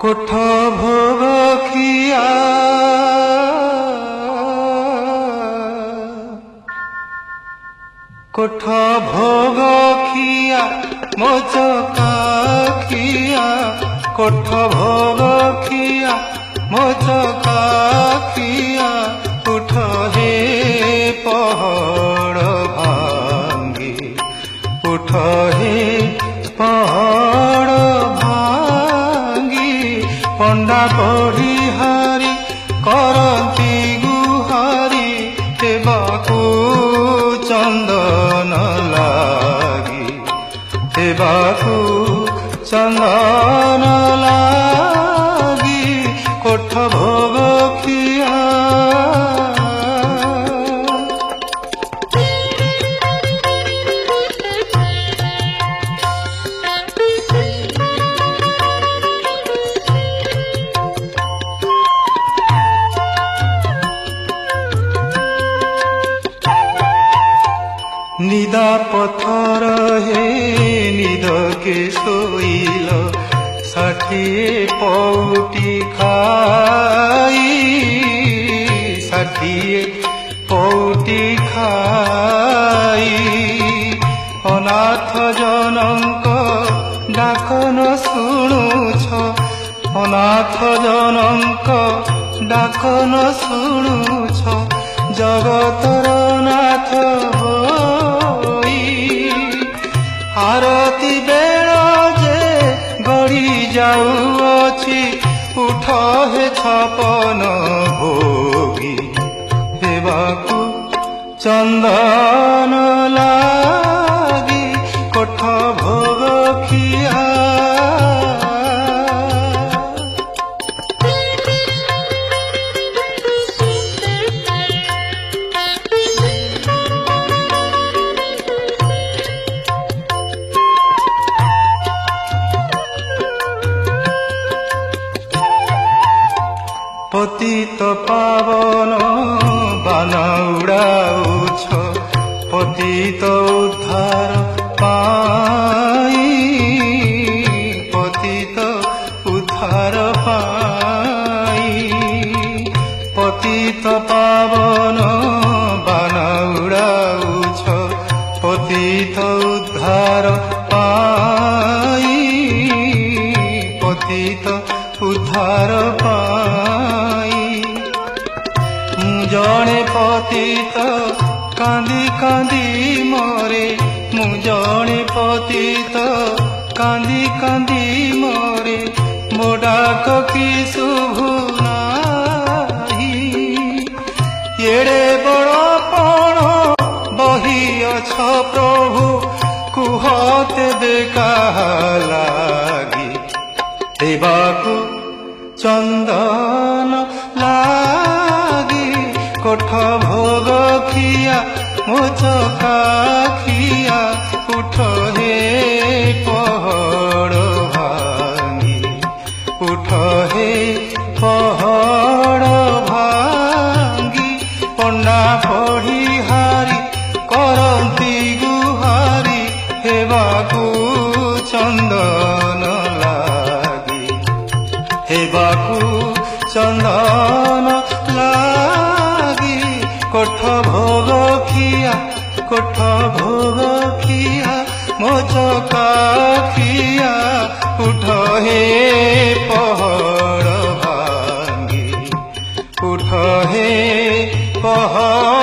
কোঠ ভোগ খিয়া কোঠ ভোগ খিয়া মোচকা খিয়া কোঠ ভোগ খিয়া মোচকা খিয়া উঠ হে পহড় ভাঙ্গি উঠ হে পহড় ভাঙ্গি পণ্ডা পঢ়ি হারি করন্তি গুহারি দেবাকু চন্দন লাগি দেবাকু চন্দন লাগি কোঠ ভোগ খিয়া নিদা পথর হে নিদকে শোইল ষাঠিয়ে পৌটি খাই ষাঠিয়ে পৌটি খাই অনাথ জনଙ୍କ ডাকন শুণুছ অনাথ জনଙ୍କ ডাকন শুণুছ জগতর নাথ आरती बेल जे गड़ी जाऊँची उठ हे छपन भोगी हेबाकू चंदन लागी कोठ भोग खिया पतित पावन बाण उड़ाउछ पतित उद्धार पाई पतित उद्धार पाई पतित पावन बाण उड़ाउछ पतित उद्धार पाई पतित उद्धार पाई जड़े पतित कांदी कांदी मरे मु जड़े पतित कांदी कांदी मरे मो डाक कि शुभुनाही एड़े बड़ पण बही अछ प्रभु कुह तेबे काहा लागी देबाकू चंदन लागी कोठ भोग खिया मोचका खिया उठ हे पहड़ भांगी उठ हे पहड़ भांगी पंडा पढ़ी हारी करंती गुहारी हेबाकू चंदन हेबाकू चंदन लागी कोठ भोग खिया कोठ भोग खिया मोचका खिया उठ हे पहड़ भांगी उठ हे पहड़